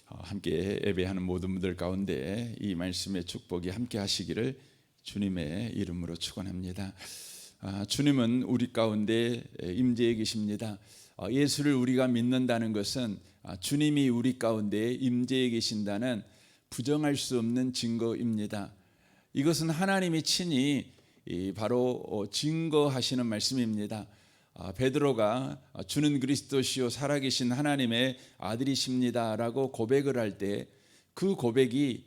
함께 예배하는 모든 분들 가운데 이 말씀의 축복이 함께 하시기를 주님의 이름으로 축원합니다. 주님은 우리 가운데 임재해 계십니다. 예수를 우리가 믿는다는 것은 주님이 우리 가운데 임재해 계신다는 부정할 수 없는 증거입니다. 이것은 하나님이 친히 바로 증거하시는 말씀입니다. 베드로가 주는 그리스도시요 살아계신 하나님의 아들이십니다라고 고백을 할 때 그 고백이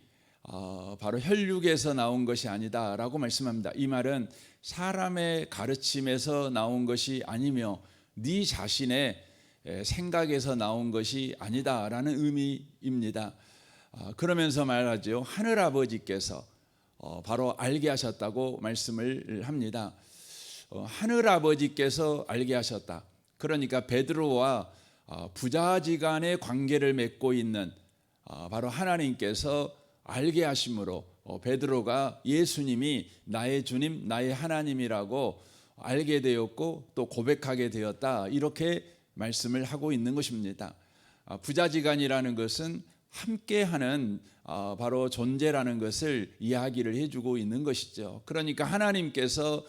바로 혈육에서 나온 것이 아니다라고 말씀합니다. 이 말은 사람의 가르침에서 나온 것이 아니며 네 자신의 생각에서 나온 것이 아니다라는 의미입니다. 그러면서 말하죠. 하늘아버지께서 바로 알게 하셨다고 말씀을 합니다. 하늘아버지께서 알게 하셨다. 그러니까 베드로와 부자지간의 관계를 맺고 있는 바로 하나님께서 알게 하심으로 베드로가 예수님이 나의 주님, 나의 하나님이라고 알게 되었고 또 고백하게 되었다. 이렇게 말씀을 하고 있는 것입니다. 부자지간이라는 것은 함께하는 바로 존재라는 것을 이야기를 해주고 있는 것이죠. 그러니까 하나님께서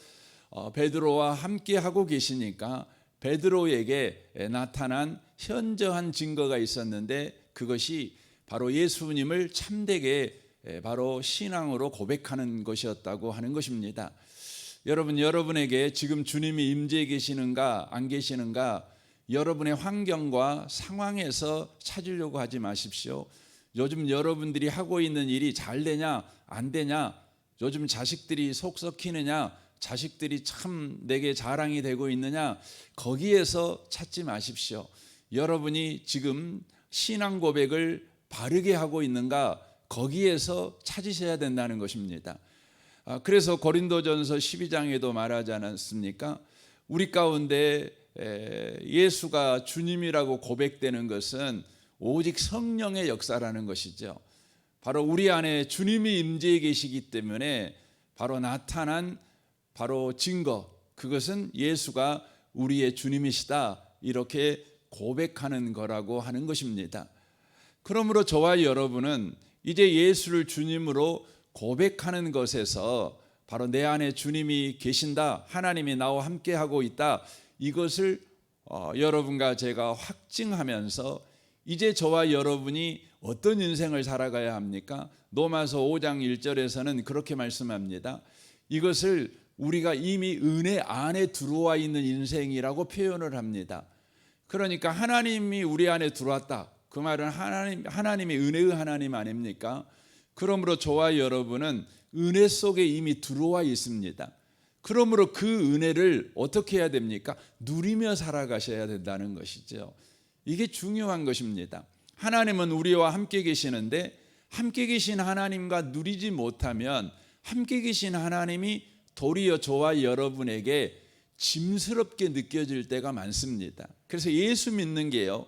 베드로와 함께 하고 계시니까 베드로에게 나타난 현저한 증거가 있었는데 그것이 바로 예수님을 참되게 바로 신앙으로 고백하는 것이었다고 하는 것입니다. 여러분에게 지금 주님이 임재해 계시는가 안 계시는가 여러분의 환경과 상황에서 찾으려고 하지 마십시오. 요즘 여러분들이 하고 있는 일이 잘 되냐 안 되냐, 요즘 자식들이 속 썩히느냐, 자식들이 참 내게 자랑이 되고 있느냐, 거기에서 찾지 마십시오. 여러분이 지금 신앙 고백을 바르게 하고 있는가, 거기에서 찾으셔야 된다는 것입니다. 그래서 고린도전서 12장에도 말하지 않았습니까? 우리 가운데 예수가 주님이라고 고백되는 것은 오직 성령의 역사라는 것이죠. 바로 우리 안에 주님이 임재해 계시기 때문에 바로 나타난 바로 증거, 그것은 예수가 우리의 주님이시다 이렇게 고백하는 거라고 하는 것입니다. 그러므로 저와 여러분은 이제 예수를 주님으로 고백하는 것에서 바로 내 안에 주님이 계신다, 하나님이 나와 함께하고 있다, 이것을 여러분과 제가 확증하면서 이제 저와 여러분이 어떤 인생을 살아가야 합니까? 로마서 5장 1절에서는 그렇게 말씀합니다. 이것을 우리가 이미 은혜 안에 들어와 있는 인생이라고 표현을 합니다. 그러니까 하나님이 우리 안에 들어왔다. 그 말은 하나님이 은혜의 하나님 아닙니까? 그러므로 저와 여러분은 은혜 속에 이미 들어와 있습니다. 그러므로 그 은혜를 어떻게 해야 됩니까? 누리며 살아가셔야 된다는 것이죠. 이게 중요한 것입니다. 하나님은 우리와 함께 계시는데 함께 계신 하나님과 누리지 못하면 함께 계신 하나님이 도리어 저와 여러분에게 짐스럽게 느껴질 때가 많습니다. 그래서 예수 믿는 게요,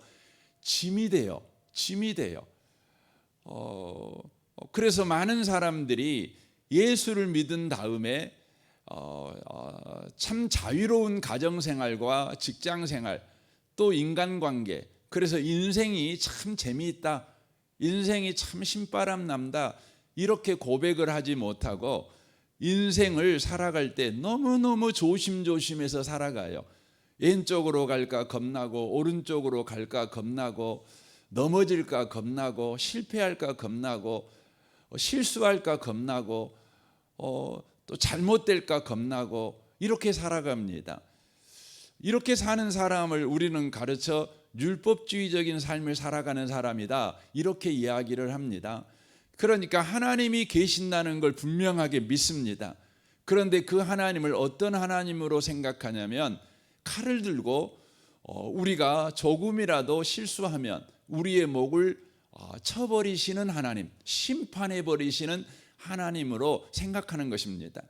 짐이 돼요. 그래서 많은 사람들이 예수를 믿은 다음에 참 자유로운 가정생활과 직장생활 또 인간관계, 그래서 인생이 참 재미있다, 인생이 참 신바람 난다 이렇게 고백을 하지 못하고 인생을 살아갈 때 너무너무 조심조심해서 살아가요. 왼쪽으로 갈까 겁나고 오른쪽으로 갈까 겁나고 넘어질까 겁나고 실패할까 겁나고 실수할까 겁나고 또 잘못될까 겁나고 이렇게 살아갑니다. 이렇게 사는 사람을 우리는 가르쳐 율법주의적인 삶을 살아가는 사람이다 이렇게 이야기를 합니다. 그러니까 하나님이 계신다는 걸 분명하게 믿습니다. 그런데 그 하나님을 어떤 하나님으로 생각하냐면 칼을 들고 우리가 조금이라도 실수하면 우리의 목을 쳐버리시는 하나님, 심판해버리시는 하나님으로 생각하는 것입니다.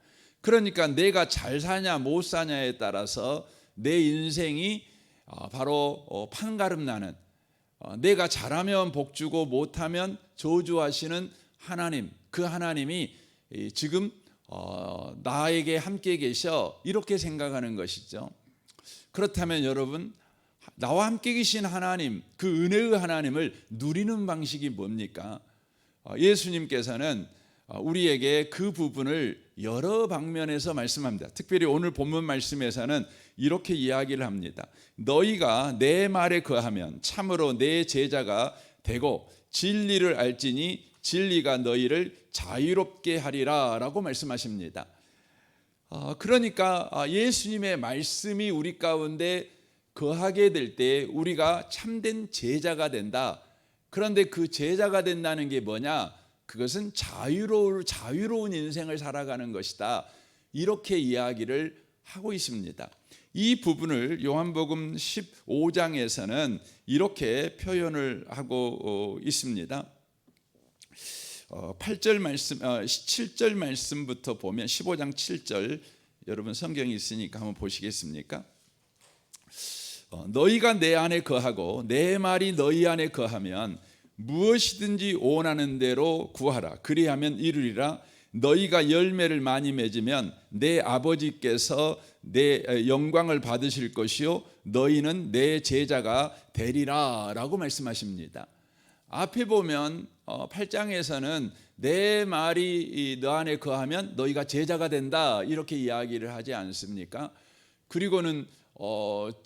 그러니까 내가 잘 사냐 못 사냐에 따라서 내 인생이 바로 판가름 나는, 내가 잘하면 복주고 못하면 저주하시는 하나님, 그 하나님이 지금 나에게 함께 계셔 이렇게 생각하는 것이죠. 그렇다면 여러분, 나와 함께 계신 하나님, 그 은혜의 하나님을 누리는 방식이 뭡니까? 예수님께서는 우리에게 그 부분을 여러 방면에서 말씀합니다. 특별히 오늘 본문 말씀에서는 이렇게 이야기를 합니다. 너희가 내 말에 거하면 참으로 내 제자가 되고 진리를 알지니 진리가 너희를 자유롭게 하리라 라고 말씀하십니다. 그러니까 예수님의 말씀이 우리 가운데 거하게 될 때 우리가 참된 제자가 된다. 그런데 그 제자가 된다는 게 뭐냐? 그것은 자유로운 인생을 살아가는 것이다. 이렇게 이야기를 하고 있습니다. 이 부분을 요한복음 15장에서는 이렇게 표현을 하고 있습니다. 8절 말씀, 7절 말씀부터 보면 15장 7절, 여러분 성경이 있으니까 한번 보시겠습니까? 너희가 내 안에 거하고 내 말이 너희 안에 거하면 무엇이든지 원하는 대로 구하라. 그리하면 이루리라. 너희가 열매를 많이 맺으면 내 아버지께서 내 영광을 받으실 것이요 너희는 내 제자가 되리라 라고 말씀하십니다. 앞에 보면 8장에서는 내 말이 너 안에 거하면 너희가 제자가 된다 이렇게 이야기를 하지 않습니까? 그리고는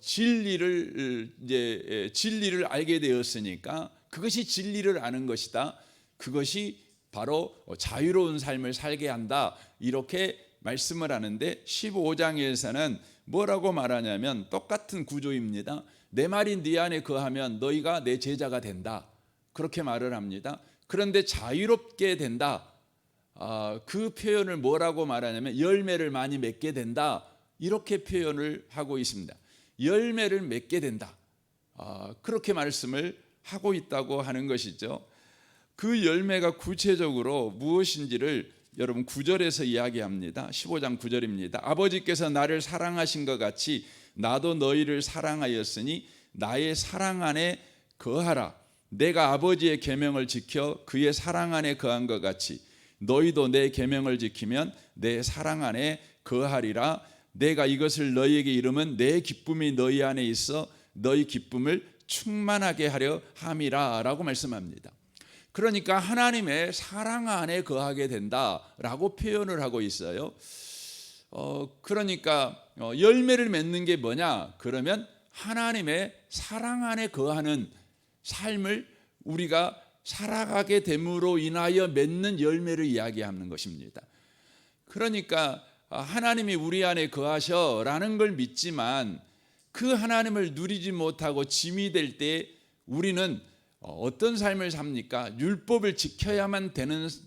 진리를 알게 되었으니까 그것이 진리를 아는 것이다. 그것이 바로 자유로운 삶을 살게 한다. 이렇게 말씀을 하는데 15장에서는 뭐라고 말하냐면 똑같은 구조입니다. 내 말이 네 안에 거하면 너희가 내 제자가 된다. 그렇게 말을 합니다. 그런데 자유롭게 된다. 그 표현을 뭐라고 말하냐면 열매를 많이 맺게 된다. 이렇게 표현을 하고 있습니다. 열매를 맺게 된다. 그렇게 말씀을 하고 있다고 하는 것이죠. 그 열매가 구체적으로 무엇인지를 여러분 9절에서 이야기합니다. 15장 9절입니다. 아버지께서 나를 사랑하신 것 같이 나도 너희를 사랑하였으니 나의 사랑 안에 거하라. 내가 아버지의 계명을 지켜 그의 사랑 안에 거한 것 같이 너희도 내 계명을 지키면 내 사랑 안에 거하리라. 내가 이것을 너희에게 이르면 내 기쁨이 너희 안에 있어 너희 기쁨을 충만하게 하려 함이라 라고 말씀합니다. 그러니까 하나님의 사랑 안에 거하게 된다라고 표현을 하고 있어요. 그러니까 열매를 맺는 게 뭐냐? 그러면 하나님의 사랑 안에 거하는 삶을 우리가 살아가게 됨으로 인하여 맺는 열매를 이야기하는 것입니다. 그러니까 하나님이 우리 안에 거하셔라는 걸 믿지만 그 하나님을 누리지 못하고 짐이 될 때 우리는 어떤 삶을 삽니까? 율법을 지켜야만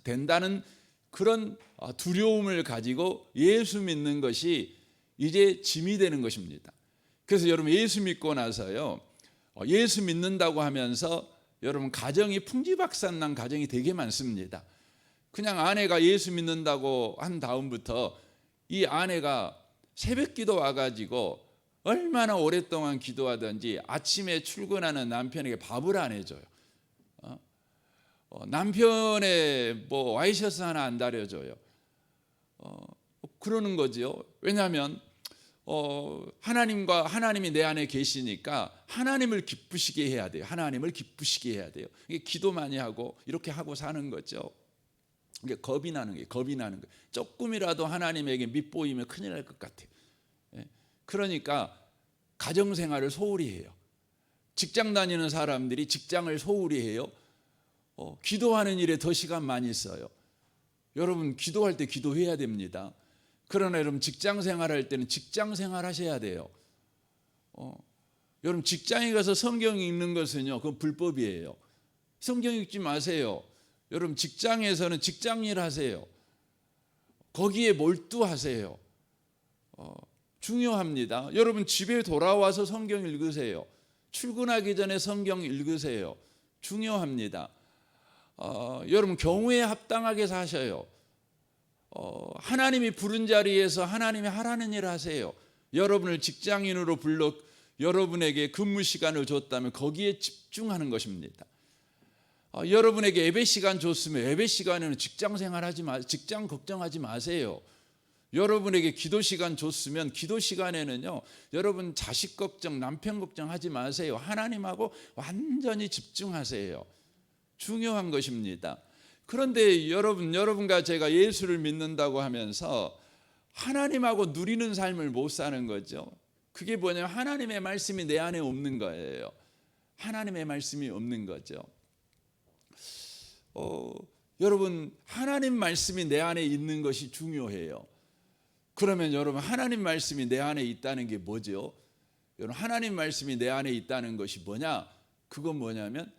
된다는 그런 두려움을 가지고 예수 믿는 것이 이제 짐이 되는 것입니다. 그래서 여러분 예수 믿고 나서요, 예수 믿는다고 하면서 여러분 가정이 풍지박산난 가정이 되게 많습니다. 그냥 아내가 예수 믿는다고 한 다음부터 이 아내가 새벽기도 와가지고 얼마나 오랫동안 기도하든지 아침에 출근하는 남편에게 밥을 안 해줘요. 남편의 뭐 와이셔츠 하나 안 다려줘요. 그러는 거죠. 왜냐하면 하나님이 내 안에 계시니까 하나님을 기쁘시게 해야 돼요. 하나님을 기쁘시게 해야 돼요. 이게 기도 많이 하고 이렇게 하고 사는 거죠. 이게 겁이 나는 거예요. 조금이라도 하나님에게 밉보이면 큰일 날 것 같아요. 그러니까 가정생활을 소홀히 해요. 직장 다니는 사람들이 직장을 소홀히 해요. 기도하는 일에 더 시간 많이 써요. 여러분 기도할 때 기도해야 됩니다. 그러나 여러분 직장 생활할 때는 직장 생활 하셔야 돼요. 여러분 직장에 가서 성경 읽는 것은요, 그건 불법이에요. 성경 읽지 마세요. 여러분 직장에서는 직장일 하세요. 거기에 몰두하세요. 중요합니다. 여러분 집에 돌아와서 성경 읽으세요. 출근하기 전에 성경 읽으세요. 중요합니다. 여러분 경우에 합당하게 사셔요. 하나님이 부른 자리에서 하나님이 하라는 일 하세요. 여러분을 직장인으로 불러 여러분에게 근무 시간을 줬다면 거기에 집중하는 것입니다. 여러분에게 예배 시간 줬으면 예배 시간에는 직장 걱정하지 마세요. 여러분에게 기도 시간 줬으면 기도 시간에는요, 여러분 자식 걱정, 남편 걱정하지 마세요. 하나님하고 완전히 집중하세요. 중요한 것입니다. 그런데 여러분과 제가 예수를 믿는다고 하면서 하나님하고 누리는 삶을 못 사는 거죠. 그게 뭐냐면 하나님의 말씀이 내 안에 없는 거예요. 하나님의 말씀이 없는 거죠. 여러분, 하나님 말씀이 내 안에 있는 것이 중요해요. 그러면 여러분, 하나님 말씀이 내 안에 있다는 게 뭐죠? 여러분, 하나님 말씀이 내 안에 있다는 것이 뭐냐? 그건 뭐냐면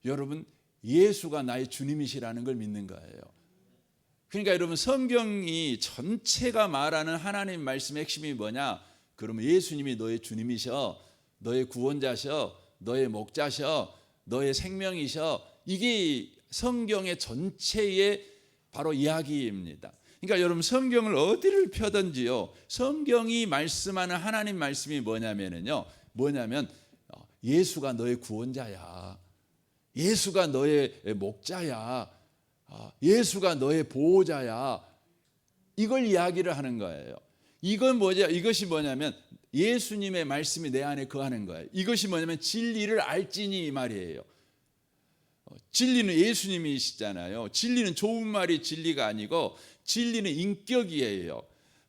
여러분, 예수가 나의 주님이시라는 걸 믿는 거예요. 그러니까 여러분, 성경이 전체가 말하는 하나님 말씀의 핵심이 뭐냐? 그러면 예수님이 너의 주님이셔, 너의 구원자셔, 너의 목자셔, 너의 생명이셔. 이게 성경의 전체의 바로 이야기입니다. 그러니까 여러분, 성경을 어디를 펴든지요, 성경이 말씀하는 하나님 말씀이 뭐냐면 예수가 너의 구원자야, 예수가 너의 목자야, 예수가 너의 보호자야. 이걸 이야기를 하는 거예요. 이것이 뭐냐면 예수님의 말씀이 내 안에 거하는 거예요. 이것이 뭐냐면 진리를 알지니 이 말이에요. 진리는 예수님이시잖아요. 진리는 좋은 말이 진리가 아니고 진리는 인격이에요.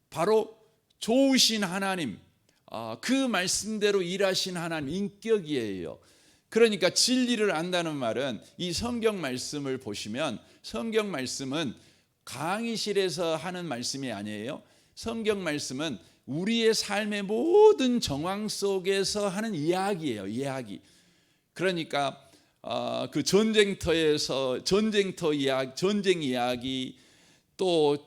바로 좋으신 하나님, 그 말씀대로 일하신 하나님, 인격이에요. 그러니까 진리를 안다는 말은 이 성경 말씀을 보시면, 성경 말씀은 강의실에서 하는 말씀이 아니에요. 성경 말씀은 우리의 삶의 모든 정황 속에서 하는 이야기예요. 이야기. 그러니까 그 전쟁터에서 전쟁 이야기, 또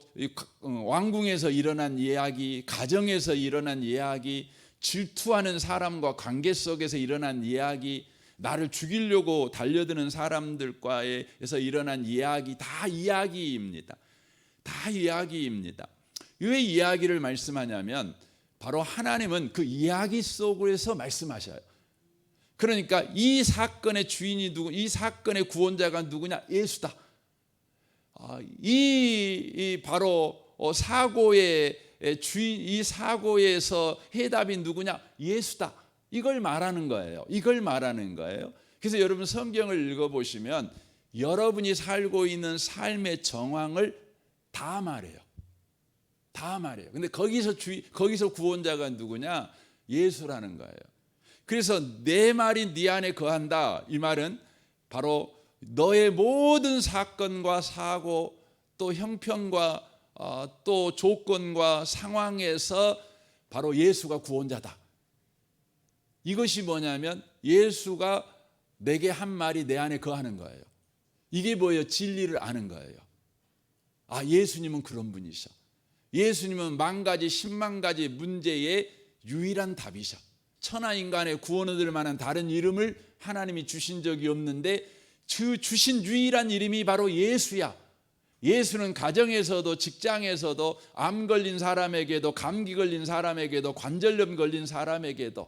왕궁에서 일어난 이야기, 가정에서 일어난 이야기, 질투하는 사람과 관계 속에서 일어난 이야기, 나를 죽이려고 달려드는 사람들과에서 일어난 이야기, 다 이야기입니다. 다 이야기입니다. 왜 이야기를 말씀하냐면 바로 하나님은 그 이야기 속에서 말씀하셔요. 그러니까 이 사건의 주인이 누구, 이 사건의 구원자가 누구냐? 예수다. 이 바로 사고의 주인, 이 사고에서 해답이 누구냐? 예수다. 이걸 말하는 거예요. 이걸 말하는 거예요. 그래서 여러분, 성경을 읽어보시면 여러분이 살고 있는 삶의 정황을 다 말해요. 다 말해요. 근데 거기서 구원자가 누구냐? 예수라는 거예요. 그래서 내 말이 네 안에 거한다. 이 말은 바로 너의 모든 사건과 사고, 또 형편과 또 조건과 상황에서 바로 예수가 구원자다. 이것이 뭐냐면 예수가 내게 한 말이 내 안에 거하는 거예요. 이게 뭐예요? 진리를 아는 거예요. 예수님은 그런 분이셔. 예수님은 10,000가지 100,000가지 문제의 유일한 답이셔. 천하인간의 구원을 얻을 만한 다른 이름을 하나님이 주신 적이 없는데 주신 유일한 이름이 바로 예수야. 예수는 가정에서도 직장에서도 암 걸린 사람에게도 감기 걸린 사람에게도 관절염 걸린 사람에게도,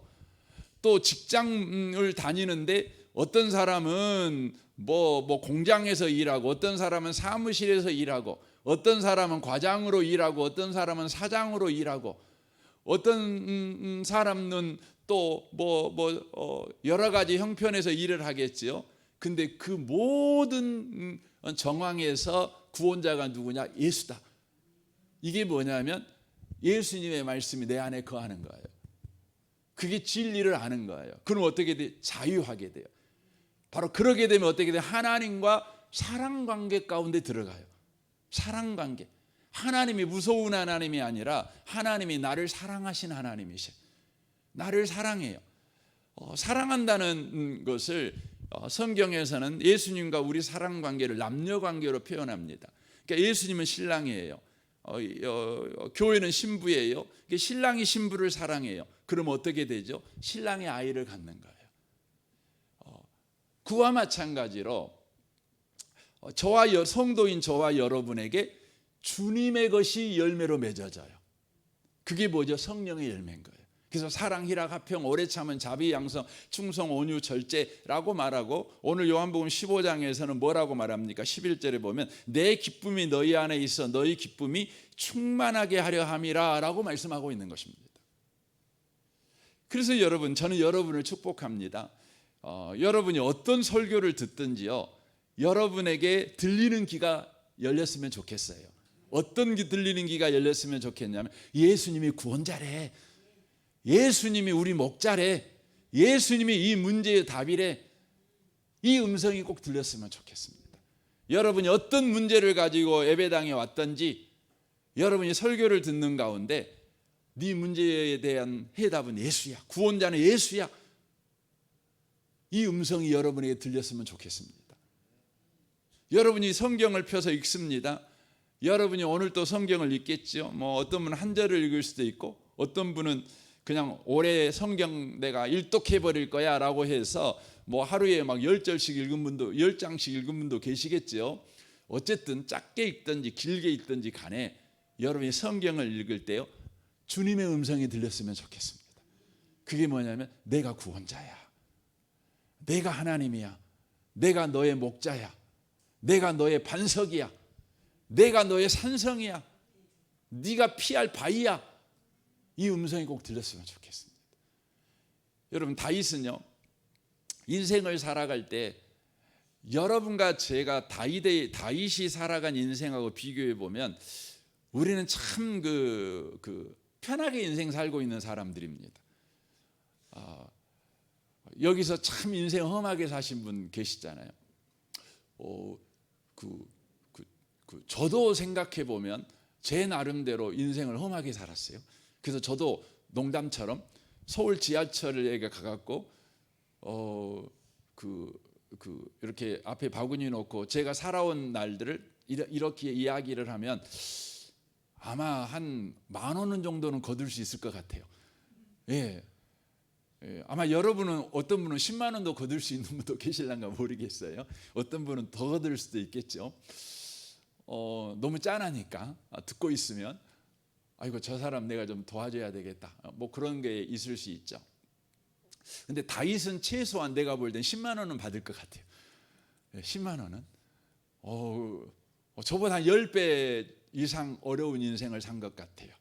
또 직장을 다니는데 어떤 사람은 뭐 공장에서 일하고, 어떤 사람은 사무실에서 일하고, 어떤 사람은 과장으로 일하고, 어떤 사람은 사장으로 일하고, 어떤 사람은 또 여러 가지 형편에서 일을 하겠지요. 근데 그 모든 정황에서 구원자가 누구냐? 예수다. 이게 뭐냐면 예수님의 말씀이 내 안에 거하는 거예요. 그게 진리를 아는 거예요. 그럼 어떻게 돼? 자유하게 돼요. 바로 그러게 되면 어떻게 돼요? 하나님과 사랑관계 가운데 들어가요. 사랑관계. 하나님이 무서운 하나님이 아니라 하나님이 나를 사랑하신 하나님이셔. 나를 사랑해요. 사랑한다는 것을 성경에서는 예수님과 우리 사랑관계를 남녀관계로 표현합니다. 그러니까 예수님은 신랑이에요. 교회는 신부예요. 신랑이 신부를 사랑해요. 그럼 어떻게 되죠? 신랑이 아이를 갖는 거예요. 그와 마찬가지로 성도인 저와 여러분에게 주님의 것이 열매로 맺어져요. 그게 뭐죠? 성령의 열매인 거예요. 그래서 사랑, 희락, 화평, 오래 참은, 자비, 양성, 충성, 온유, 절제라고 말하고, 오늘 요한복음 15장에서는 뭐라고 말합니까? 11절에 보면 내 기쁨이 너희 안에 있어 너희 기쁨이 충만하게 하려 함이라 라고 말씀하고 있는 것입니다. 그래서 여러분, 저는 여러분을 축복합니다. 여러분이 어떤 설교를 듣든지요, 여러분에게 들리는 귀가 열렸으면 좋겠어요. 어떤 들리는 귀가 열렸으면 좋겠냐면, 예수님이 구원자래, 예수님이 우리 목자래, 예수님이 이 문제의 답이래, 이 음성이 꼭 들렸으면 좋겠습니다. 여러분이 어떤 문제를 가지고 예배당에 왔든지, 여러분이 설교를 듣는 가운데 네 문제에 대한 해답은 예수야, 구원자는 예수야, 이 음성이 여러분에게 들렸으면 좋겠습니다. 여러분이 성경을 펴서 읽습니다. 여러분이 오늘 또 성경을 읽겠죠. 뭐 어떤 분은 한 절을 읽을 수도 있고, 어떤 분은 그냥 올해 성경 내가 일독해 버릴 거야 라고 해서 뭐 하루에 막 10절씩 읽은 분도, 10장씩 읽은 분도 계시겠죠. 어쨌든 짧게 읽든지 길게 읽든지 간에 여러분이 성경을 읽을 때요, 주님의 음성이 들렸으면 좋겠습니다. 그게 뭐냐면, 내가 구원자야, 내가 하나님이야, 내가 너의 목자야, 내가 너의 반석이야, 내가 너의 산성이야, 네가 피할 바위야, 이 음성이 꼭 들렸으면 좋겠습니다. 여러분, 다윗은요, 인생을 살아갈 때 여러분과 제가 다윗이 살아간 인생하고 비교해 보면 우리는 참 편하게 인생 살고 있는 사람들입니다. 여기서 참 인생 험하게 사신 분 계시잖아요. 저도 생각해 보면 제 나름대로 인생을 험하게 살았어요. 그래서 저도 농담처럼 서울 지하철에 가갖고 이렇게 앞에 바구니 놓고 제가 살아온 날들을 이렇게 이야기를 하면 아마 한 10,000원 정도는 거둘 수 있을 것 같아요. 예. 아마 여러분은, 어떤 분은 10만 원도 거둘 수 있는 분도 계실란가 모르겠어요. 어떤 분은 더 거둘 수도 있겠죠. 너무 짠하니까 듣고 있으면, 아이고 저 사람 내가 좀 도와줘야 되겠다, 뭐 그런 게 있을 수 있죠. 근데 다윗은 최소한 내가 볼 땐 10만 원은 받을 것 같아요. 10만 원은 저보다 한 10배 이상 어려운 인생을 산 것 같아요.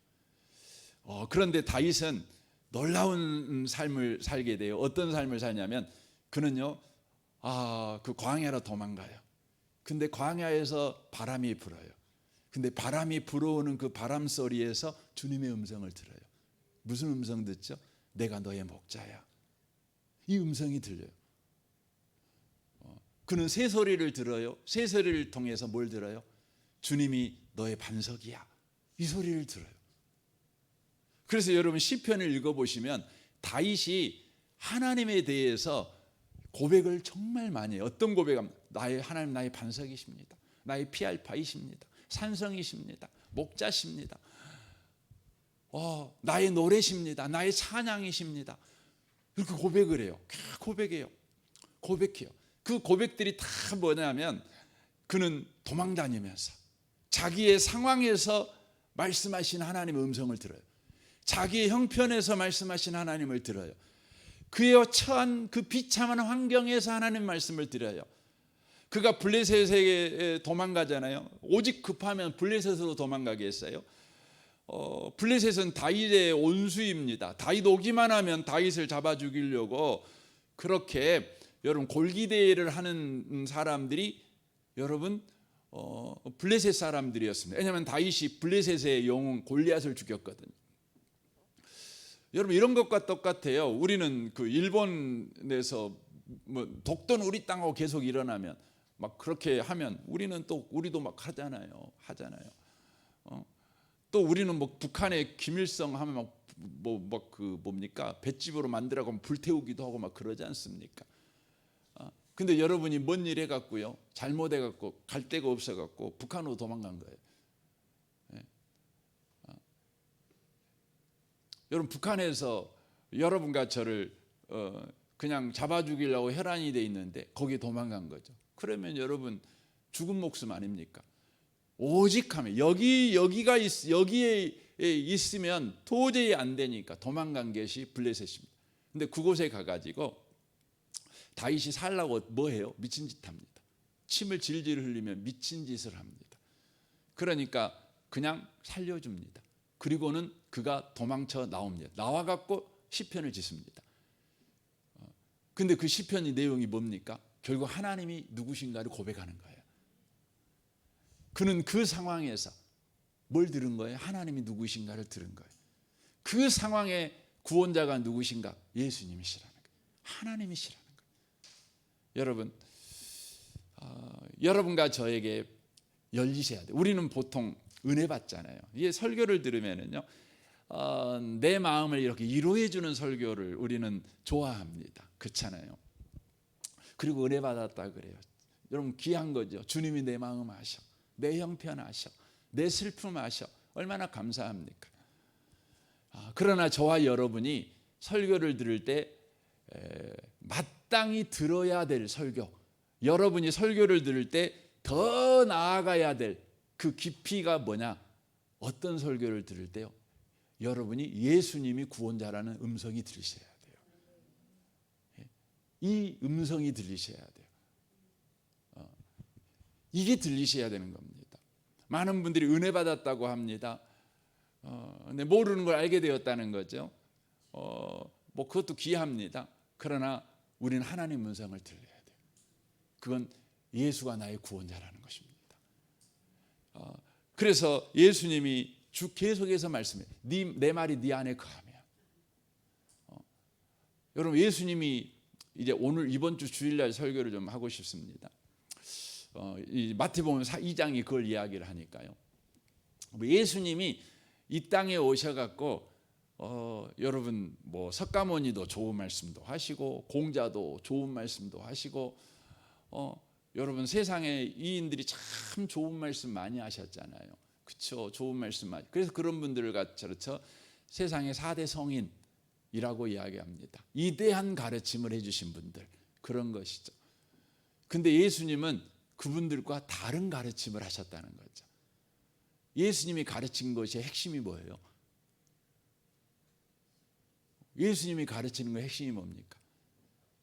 그런데 다윗은 놀라운 삶을 살게 돼요. 어떤 삶을 사냐면, 그는요, 그 광야로 도망가요. 근데 광야에서 바람이 불어요. 근데 바람이 불어오는 그 바람 소리에서 주님의 음성을 들어요. 무슨 음성 듣죠? 내가 너의 목자야, 이 음성이 들려요. 그는 새소리를 들어요. 새소리를 통해서 뭘 들어요? 주님이 너의 반석이야, 이 소리를 들어요. 그래서 여러분, 시편을 읽어보시면 다윗이 하나님에 대해서 고백을 정말 많이 해요. 어떤 고백합니까? 하나님 나의 반석이십니다, 나의 피할 바위십니다, 산성이십니다, 목자십니다, 나의 노래십니다, 나의 찬양이십니다, 이렇게 고백을 해요. 고백해요. 그 고백들이 다 뭐냐면, 그는 도망다니면서 자기의 상황에서 말씀하신 하나님의 음성을 들어요. 자기의 형편에서 말씀하신 하나님을 들어요. 그의 처한 그 비참한 환경에서 하나님 말씀을 들어요. 그가 블레셋에 도망가잖아요. 오직 급하면 블레셋으로 도망가게 했어요. 블레셋은 다윗의 온수입니다. 다윗 오기만 하면 다윗을 잡아 죽이려고 그렇게 여러분 골기대회를 하는 사람들이 여러분 블레셋 사람들이었습니다. 왜냐하면 다윗이 블레셋의 영웅 골리앗을 죽였거든요. 여러분, 이런 것과 똑같아요. 우리는 그 일본에서 뭐 독도는 우리 땅하고 계속 일어나면 막 그렇게 하면 우리도 막 하잖아요. 또 우리는 뭐 북한의 김일성 하면 뭡니까? 볏집으로 만들라고 하면 불태우기도 하고 막 그러지 않습니까? 근데 여러분이 뭔 일 해갖고요, 잘못해갖고 갈 데가 없어갖고 북한으로 도망간 거예요. 여러분, 북한에서 여러분과 저를 그냥 잡아 죽이려고 혈안이 돼 있는데 거기 도망간 거죠. 그러면 여러분 죽은 목숨 아닙니까? 오직 하면 여기에 있으면 도저히 안 되니까 도망간 것이 블레셋입니다. 근데 그곳에 가가지고 다윗이 살라고 뭐 해요? 미친 짓 합니다. 침을 질질 흘리며 미친 짓을 합니다. 그러니까 그냥 살려줍니다. 그리고는 그가 도망쳐 나옵니다. 나와갖고 시편을 짓습니다. 근데 그 시편의 내용이 뭡니까? 결국 하나님이 누구신가를 고백하는 거예요. 그는 그 상황에서 뭘 들은 거예요? 하나님이 누구신가를 들은 거예요. 그 상황의 구원자가 누구신가? 예수님이시라는 거예요. 하나님이시라는 거예요. 여러분, 여러분과 저에게 열리셔야 돼요. 우리는 보통 은혜 받잖아요. 이게 설교를 들으면은요, 내 마음을 이렇게 위로해 주는 설교를 우리는 좋아합니다. 그렇잖아요. 그리고 은혜 받았다 그래요. 여러분 귀한 거죠. 주님이 내 마음 아셔, 내 형편 아셔, 내 슬픔 아셔. 얼마나 감사합니까? 그러나 저와 여러분이 설교를 들을 때 마땅히 들어야 될 설교, 여러분이 설교를 들을 때 더 나아가야 될 그 깊이가 뭐냐? 어떤 설교를 들을 때요? 여러분이 예수님이 구원자라는 음성이 들리셔야 돼요. 이 음성이 들리셔야 돼요. 이게 들리셔야 되는 겁니다. 많은 분들이 은혜 받았다고 합니다. 근데 모르는 걸 알게 되었다는 거죠. 뭐 그것도 귀합니다. 그러나 우리는 하나님 음성을 들어야 돼요. 그건 예수가 나의 구원자라는 것입니다. 그래서 예수님이 계속해서 말씀해요. 내 말이 네 안에 거하면. 여러분 예수님이 이제 오늘 이번 주 주일날 설교를 좀 하고 싶습니다. 이 마태복음 2장이 그걸 이야기를 하니까요. 예수님이 이 땅에 오셔갖고 여러분 뭐 석가모니도 좋은 말씀도 하시고 공자도 좋은 말씀도 하시고 여러분 세상에 이인들이 참 좋은 말씀 많이 하셨잖아요. 그렇죠? 좋은 말씀 많이. 그래서 그런 분들을 그렇죠? 세상의 4대 성인이라고 이야기합니다. 이대한 가르침을 해주신 분들, 그런 것이죠. 근데 예수님은 그분들과 다른 가르침을 하셨다는 거죠. 예수님이 가르친 것의 핵심이 뭐예요? 예수님이 가르치는 것의 핵심이 뭡니까?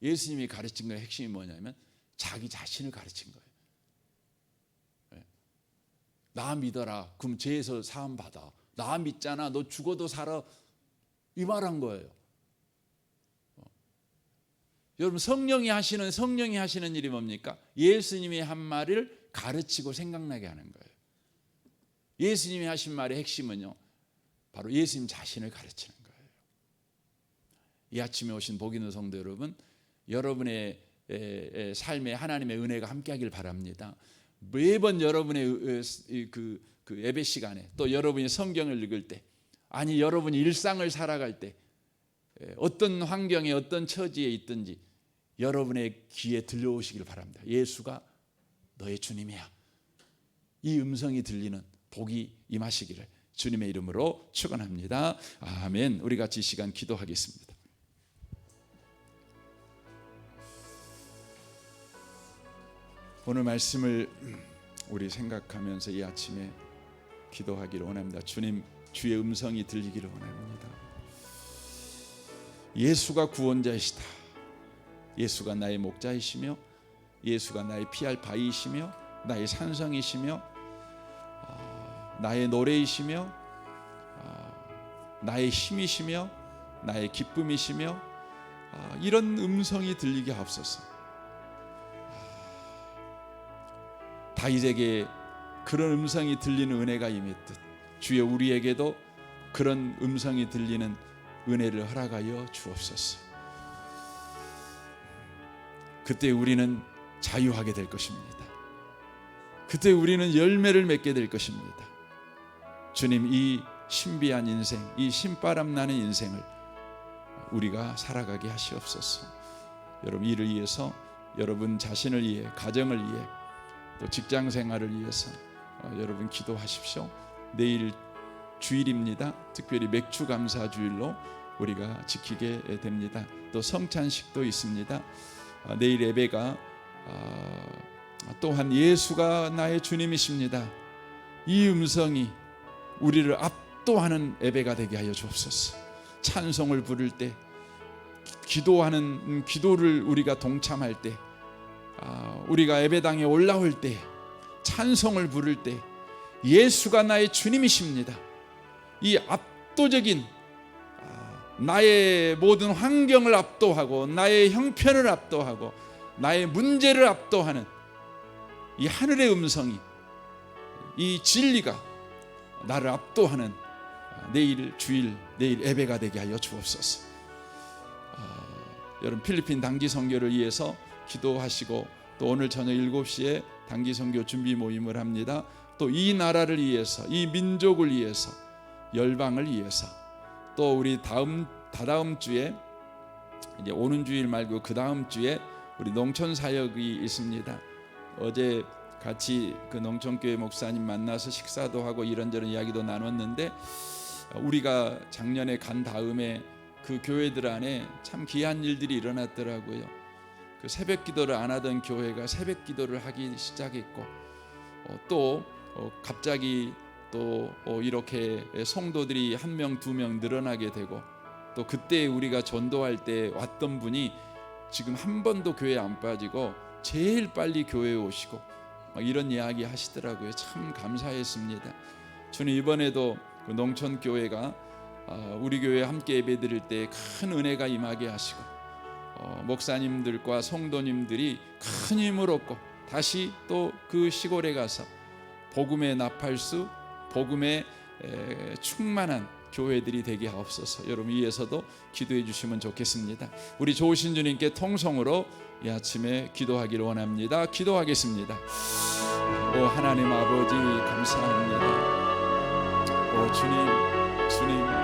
예수님이 가르친 것의 핵심이 뭐냐면 자기 자신을 가르친 거예요. 나 믿어라. 그럼 죄에서 사함 받아. 나 믿잖아. 너 죽어도 살아. 이 말한 거예요. 여러분 성령이 하시는 일이 뭡니까? 예수님이 한 말을 가르치고 생각나게 하는 거예요. 예수님이 하신 말의 핵심은요, 바로 예수님 자신을 가르치는 거예요. 이 아침에 오신 복 있는 성도 여러분, 여러분의 삶에 하나님의 은혜가 함께하길 바랍니다. 매번 여러분의 그 예배 시간에, 또 여러분이 성경을 읽을 때, 아니 여러분이 일상을 살아갈 때, 어떤 환경에 어떤 처지에 있든지 여러분의 귀에 들려오시길 바랍니다. 예수가 너의 주님이야. 이 음성이 들리는 복이 임하시기를 주님의 이름으로 축원합니다. 아멘. 우리 같이 이 시간 기도하겠습니다. 오늘 말씀을 우리 생각하면서 이 아침에 기도하기를 원합니다. 주님, 주의 음성이 들리기를 원합니다. 예수가 구원자이시다. 예수가 나의 목자이시며 예수가 나의 피할 바위이시며 나의 산성이시며 나의 노래이시며 나의 힘이시며 나의 기쁨이시며 이런 음성이 들리게 하옵소서. 다윗에게 그런 음성이 들리는 은혜가 임했듯 주여 우리에게도 그런 음성이 들리는 은혜를 허락하여 주옵소서. 그때 우리는 자유하게 될 것입니다. 그때 우리는 열매를 맺게 될 것입니다. 주님, 이 신비한 인생, 이 신바람 나는 인생을 우리가 살아가게 하시옵소서. 여러분 이를 위해서, 여러분 자신을 위해, 가정을 위해, 또 직장 생활을 위해서 여러분 기도하십시오. 내일 주일입니다. 특별히 맥주 감사 주일로 우리가 지키게 됩니다. 또 성찬식도 있습니다. 내일 예배가 또한 예수가 나의 주님이십니다. 이 음성이 우리를 압도하는 예배가 되게 하여 주옵소서. 찬송을 부를 때, 기도하는 기도를 우리가 동참할 때, 우리가 예배당에 올라올 때, 찬송을 부를 때 예수가 나의 주님이십니다. 이 압도적인 나의 모든 환경을 압도하고 나의 형편을 압도하고 나의 문제를 압도하는 이 하늘의 음성이, 이 진리가 나를 압도하는 내일 예배가 되게 하여 주옵소서. 여러분, 필리핀 단기 선교를 위해서 기도하시고, 또 오늘 저녁 7시에 단기 선교 준비 모임을 합니다. 또 이 나라를 위해서, 이 민족을 위해서, 열방을 위해서, 또 우리 다다음 주에, 이제 오는 주일 말고 그 다음 주에 우리 농촌 사역이 있습니다. 어제 같이 그 농촌교회 목사님 만나서 식사도 하고 이런저런 이야기도 나눴는데, 우리가 작년에 간 다음에 그 교회들 안에 참 귀한 일들이 일어났더라고요. 그 새벽 기도를 안 하던 교회가 새벽 기도를 하기 시작했고, 또 갑자기 또 이렇게 성도들이 1명 2명 늘어나게 되고, 또 그때 우리가 전도할 때 왔던 분이 지금 한 번도 교회 안 빠지고 제일 빨리 교회에 오시고 막 이런 이야기 하시더라고요. 참 감사했습니다. 주님, 이번에도 그 농촌 교회가 우리 교회 함께 예배드릴 때 큰 은혜가 임하게 하시고, 목사님들과 성도님들이 큰 힘을 얻고 다시 또 그 시골에 가서 복음의 나팔수, 복음의 충만한 교회들이 되게 하옵소서. 여러분 위해서도 기도해 주시면 좋겠습니다. 우리 좋으신 주님께 통성으로 이 아침에 기도하기를 원합니다. 기도하겠습니다. 오 하나님 아버지, 감사합니다. 오 주님